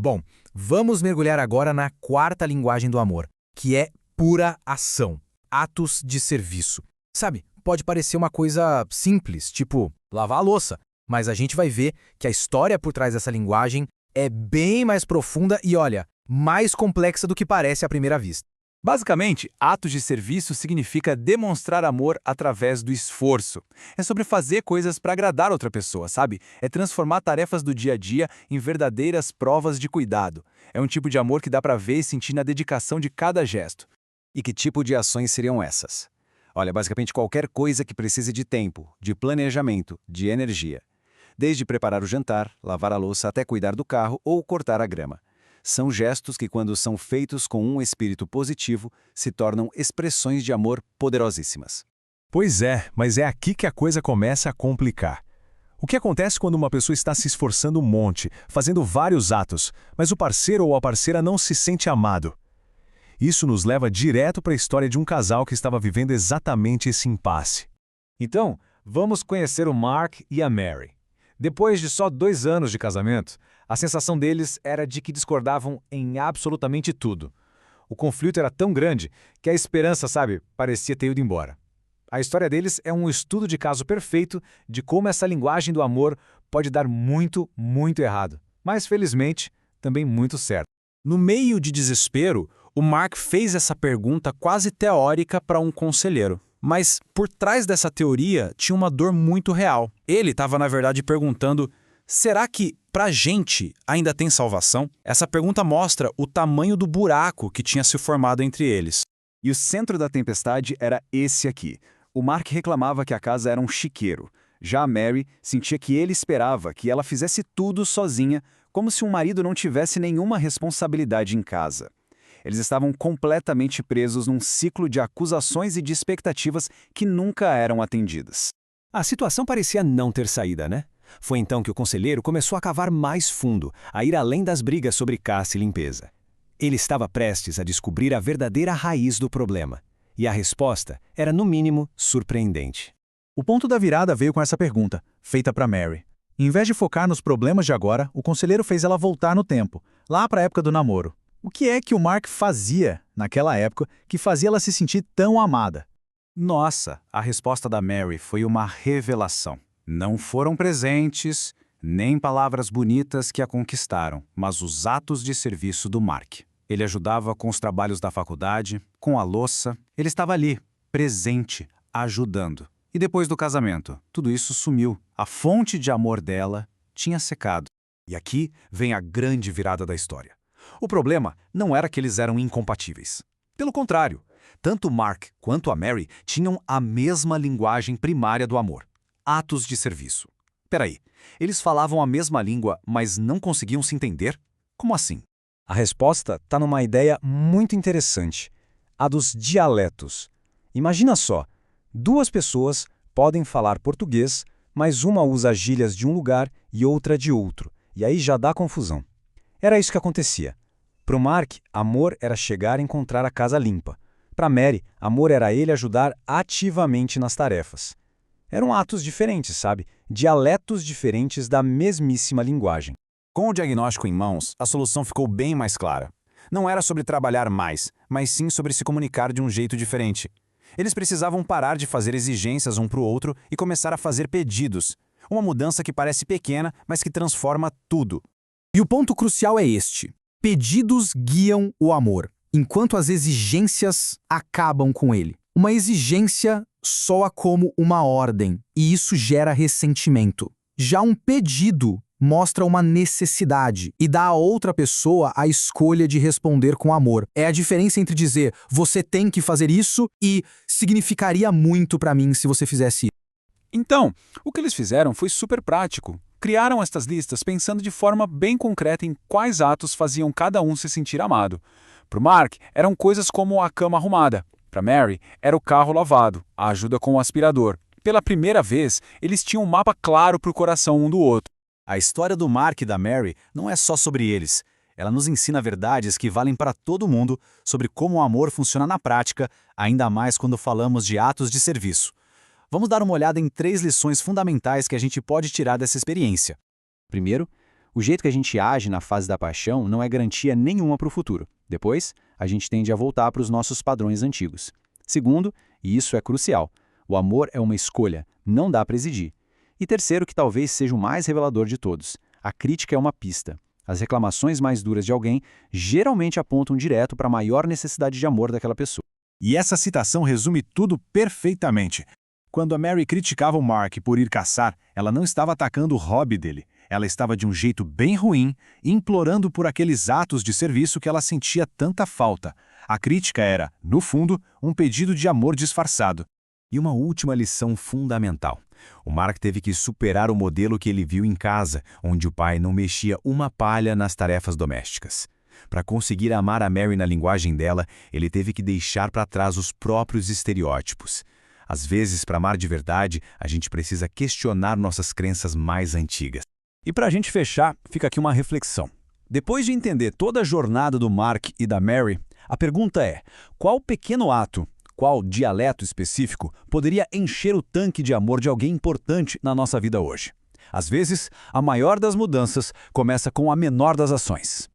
Bom, vamos mergulhar agora na quarta linguagem do amor, que é pura ação, atos de serviço. Sabe, pode parecer uma coisa simples, tipo lavar a louça, mas a gente vai ver que a história por trás dessa linguagem é bem mais profunda e, olha, mais complexa do que parece à primeira vista. Basicamente, atos de serviço significa demonstrar amor através do esforço. É sobre fazer coisas para agradar outra pessoa, sabe? É transformar tarefas do dia a dia em verdadeiras provas de cuidado. É um tipo de amor que dá para ver e sentir na dedicação de cada gesto. E que tipo de ações seriam essas? Olha, basicamente qualquer coisa que precise de tempo, de planejamento, de energia. Desde preparar o jantar, lavar a louça até cuidar do carro ou cortar a grama. São gestos que, quando são feitos com um espírito positivo, se tornam expressões de amor poderosíssimas. Pois é, mas é aqui que a coisa começa a complicar. O que acontece quando uma pessoa está se esforçando um monte, fazendo vários atos, mas o parceiro ou a parceira não se sente amado? Isso nos leva direto para a história de um casal que estava vivendo exatamente esse impasse. Então, vamos conhecer o Mark e a Mary. Depois de só 2 anos de casamento, a sensação deles era de que discordavam em absolutamente tudo. O conflito era tão grande que a esperança, parecia ter ido embora. A história deles é um estudo de caso perfeito de como essa linguagem do amor pode dar muito, muito errado, mas felizmente também muito certo. No meio de desespero, o Mark fez essa pergunta quase teórica para um conselheiro. Mas por trás dessa teoria tinha uma dor muito real. Ele estava, na verdade, perguntando: será que pra gente ainda tem salvação? Essa pergunta mostra o tamanho do buraco que tinha se formado entre eles. E o centro da tempestade era esse aqui. O Mark reclamava que a casa era um chiqueiro. Já a Mary sentia que ele esperava que ela fizesse tudo sozinha, como se um marido não tivesse nenhuma responsabilidade em casa. Eles estavam completamente presos num ciclo de acusações e de expectativas que nunca eram atendidas. A situação parecia não ter saída, né? Foi então que o conselheiro começou a cavar mais fundo, a ir além das brigas sobre caça e limpeza. Ele estava prestes a descobrir a verdadeira raiz do problema. E a resposta era, no mínimo, surpreendente. O ponto da virada veio com essa pergunta, feita para Mary. Em vez de focar nos problemas de agora, o conselheiro fez ela voltar no tempo, lá para a época do namoro. O que é que o Mark fazia, naquela época, que fazia ela se sentir tão amada? Nossa, a resposta da Mary foi uma revelação. Não foram presentes, nem palavras bonitas que a conquistaram, mas os atos de serviço do Mark. Ele ajudava com os trabalhos da faculdade, com a louça. Ele estava ali, presente, ajudando. E depois do casamento, tudo isso sumiu. A fonte de amor dela tinha secado. E aqui vem a grande virada da história. O problema não era que eles eram incompatíveis. Pelo contrário, tanto Mark quanto a Mary tinham a mesma linguagem primária do amor: atos de serviço. Peraí, eles falavam a mesma língua, mas não conseguiam se entender? Como assim? A resposta está numa ideia muito interessante, a dos dialetos. Imagina só, 2 pessoas podem falar português, mas uma usa gírias de um lugar e outra de outro, e aí já dá confusão. Era isso que acontecia. Para o Mark, amor era chegar e encontrar a casa limpa. Para Mary, amor era ele ajudar ativamente nas tarefas. Eram atos diferentes, dialetos diferentes da mesmíssima linguagem. Com o diagnóstico em mãos, a solução ficou bem mais clara. Não era sobre trabalhar mais, mas sim sobre se comunicar de um jeito diferente. Eles precisavam parar de fazer exigências um para o outro e começar a fazer pedidos. Uma mudança que parece pequena, mas que transforma tudo. E o ponto crucial é este: pedidos guiam o amor, enquanto as exigências acabam com ele. Uma exigência soa como uma ordem, e isso gera ressentimento. Já um pedido mostra uma necessidade e dá a outra pessoa a escolha de responder com amor. É a diferença entre dizer "você tem que fazer isso" e "significaria muito para mim se você fizesse isso". Então, o que eles fizeram foi super prático. Criaram estas listas pensando de forma bem concreta em quais atos faziam cada um se sentir amado. Para o Mark, eram coisas como a cama arrumada. Para Mary, era o carro lavado, a ajuda com o aspirador. Pela primeira vez, eles tinham um mapa claro para o coração um do outro. A história do Mark e da Mary não é só sobre eles. Ela nos ensina verdades que valem para todo mundo sobre como o amor funciona na prática, ainda mais quando falamos de atos de serviço. Vamos dar uma olhada em 3 lições fundamentais que a gente pode tirar dessa experiência. Primeiro, O jeito que a gente age na fase da paixão não é garantia nenhuma para o futuro. Depois, a gente tende a voltar para os nossos padrões antigos. Segundo, e isso é crucial, o amor é uma escolha, não dá para exigir. E terceiro, que talvez seja o mais revelador de todos, a crítica é uma pista. As reclamações mais duras de alguém geralmente apontam direto para a maior necessidade de amor daquela pessoa. E essa citação resume tudo perfeitamente. Quando a Mary criticava o Mark por ir caçar, ela não estava atacando o hobby dele. Ela estava de um jeito bem ruim, implorando por aqueles atos de serviço que ela sentia tanta falta. A crítica era, no fundo, um pedido de amor disfarçado. E uma última lição fundamental. O Mark teve que superar o modelo que ele viu em casa, onde o pai não mexia uma palha nas tarefas domésticas. Para conseguir amar a Mary na linguagem dela, ele teve que deixar para trás os próprios estereótipos. Às vezes, para amar de verdade, a gente precisa questionar nossas crenças mais antigas. E para a gente fechar, fica aqui uma reflexão. Depois de entender toda a jornada do Mark e da Mary, a pergunta é: qual pequeno ato, qual dialeto específico poderia encher o tanque de amor de alguém importante na nossa vida hoje? Às vezes, a maior das mudanças começa com a menor das ações.